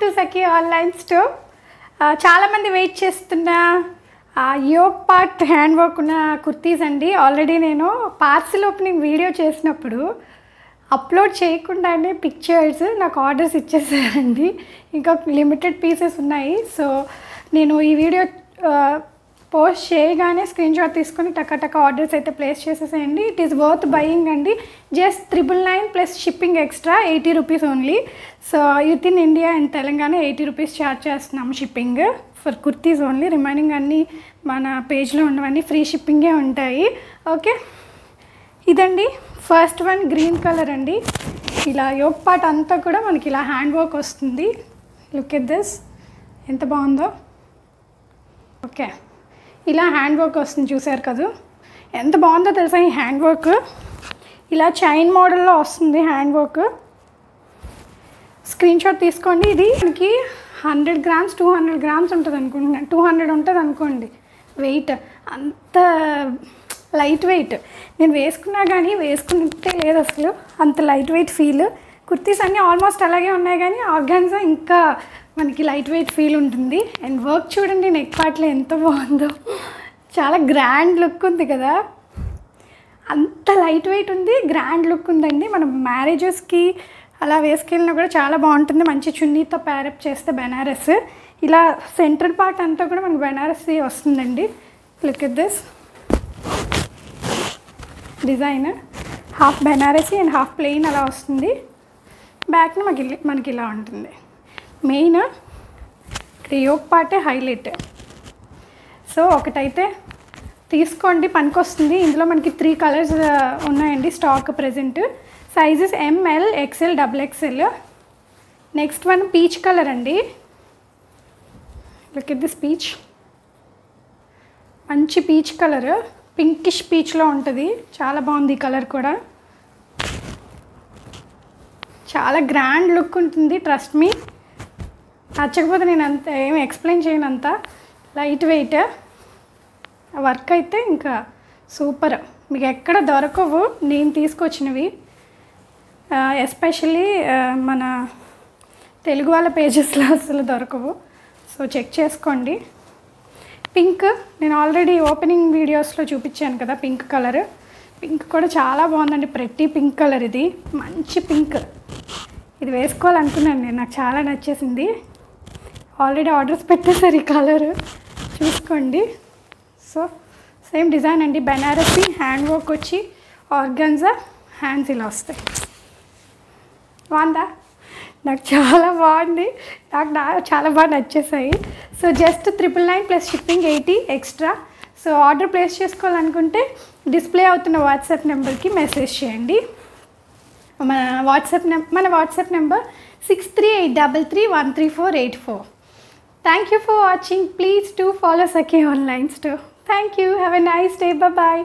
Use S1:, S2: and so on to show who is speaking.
S1: To Sakhi online store. చాలామంది wait చేస్తున్న yoke part hand work ఉన్న కుర్తీస్ అండి. ఆల్రెడీ నేను పార్సిల్ ఓపెనింగ్ వీడియో చేసినప్పుడు అప్లోడ్ చేయకుండానే పిక్చర్స్ నాకు ఆర్డర్స్ ఇచ్చేసారండి. ఇంకా లిమిటెడ్ పీసెస్ ఉన్నాయి. సో నేను ఈ వీడియో పోస్ట్ చేయగానే స్క్రీన్ షాట్ తీసుకొని టక్క ఆర్డర్స్ అయితే ప్లేస్ చేసేసేయండి. ఇట్ ఈస్ వర్త్ బయింగ్ అండి. Just 999 plus shipping extra 80 rupees only. So with in India and Telangana 80 rupees charge చేస్తున్నాము shipping for kurtis only. Remaining అన్నీ మన పేజ్లో ఉన్నవన్నీ ఫ్రీ షిప్పింగే ఉంటాయి. ఓకే, ఇదండి ఫస్ట్ వన్ గ్రీన్ కలర్ అండి. ఇలా యోగ్ పార్ట్ అంతా కూడా మనకి ఇలా హ్యాండ్ వర్క్ వస్తుంది. లుక్ ఎట్ దిస్, ఎంత బాగుందో. ఓకే, ఇలా హ్యాండ్ వర్క్ వస్తుంది, చూసారు కదా ఎంత బాగుందో తెలుసా ఈ హ్యాండ్ వర్క్. ఇలా చైన్ మోడల్లో వస్తుంది హ్యాండ్ వర్క్. స్క్రీన్ షాట్ తీసుకోండి. ఇది మనకి 100 గ్రామ్స్ 200 గ్రామ్స్ ఉంటుంది అనుకుంటున్నాను, 200 ఉంటుంది అనుకోండి వెయిట్. అంత లైట్ వెయిట్. నేను వేసుకున్నా కానీ వేసుకున్నట్టే లేదు అసలు, అంత లైట్ వెయిట్ ఫీల్. కుర్తీస్ అన్నీ ఆల్మోస్ట్ అలాగే ఉన్నాయి కానీ ఆర్గాన్జా ఇంకా మనకి లైట్ వెయిట్ ఫీల్ ఉంటుంది. అండ్ వర్క్ చూడండి నెక్ పార్ట్లో ఎంత బాగుందో, చాలా గ్రాండ్ లుక్ ఉంది కదా. అంత లైట్ వెయిట్ ఉంది, గ్రాండ్ లుక్ ఉందండి. మనం మ్యారేజెస్కి అలా వేసుకెళ్ళినా కూడా చాలా బాగుంటుంది. మంచి చున్నీతో ప్యారప్ చేస్తే బెనారస్. ఇలా సెంటర్ పార్ట్ అంతా కూడా మనకు బెనారస్ వస్తుందండి. Look at this design. Half Banarasi and half plain అలా వస్తుంది. బ్యాక్ని మనకి ఇలా ఉంటుంది. Main Yog పార్టే highlight. సో ఒకటైతే తీసుకోండి, పనికొస్తుంది. ఇందులో మనకి 3 కలర్స్ ఉన్నాయండి stock present. Sizes ML, XL, XXL. Next one peach colour అండి. లుక్ ఎట్ దిస్ పీచ్, మంచి పీచ్ కలర్, పింకిష్ పీచ్లో ఉంటుంది. చాలా బాగుంది ఈ కలర్ కూడా, చాలా గ్రాండ్ లుక్ ఉంటుంది. ట్రస్ట్ మీ, నచ్చకపోతే నేను అంత ఏమి ఎక్స్ప్లెయిన్ చేయను. అంత లైట్ వెయిట్ వర్క్ అయితే ఇంకా సూపర్. మీకు ఎక్కడ దొరకవు నేను తీసుకొచ్చినవి, ఎస్పెషల్లీ మన తెలుగు వాళ్ళ పేజెస్లో అసలు దొరకవు. సో చెక్ చేసుకోండి. పింక్ నేను ఆల్రెడీ ఓపెనింగ్ వీడియోస్లో చూపించాను కదా, పింక్ కలర్. పింక్ కూడా చాలా బాగుందండి, ప్రెట్టి పింక్ కలర్. ఇది మంచి పింక్. ఇది వేసుకోవాలనుకున్నాను నేను, నాకు చాలా నచ్చేసింది. ఆల్రెడీ ఆర్డర్స్ పెట్టేసారు ఈ కలర్, చూసుకోండి. సో సేమ్ డిజైన్ అండి, బెనారసీ హ్యాండ్ వర్క్ వచ్చి ఆర్గాన్జా హ్యాండ్స్ ఇలా వస్తాయి. బాగుందా? నాకు చాలా బాగుంది, నాకు చాలా బాగా నచ్చేసాయి. So just 999 plus shipping 80 extra. So order place చేసుకోవాలనుకుంటే డిస్ప్లే అవుతున్న వాట్సాప్ నెంబర్కి మెసేజ్ చేయండి. మన WhatsApp number 6383313484. Thank you for watching. Please do follow Sakhi Online Store. Thank you. Have a nice day. Bye-bye.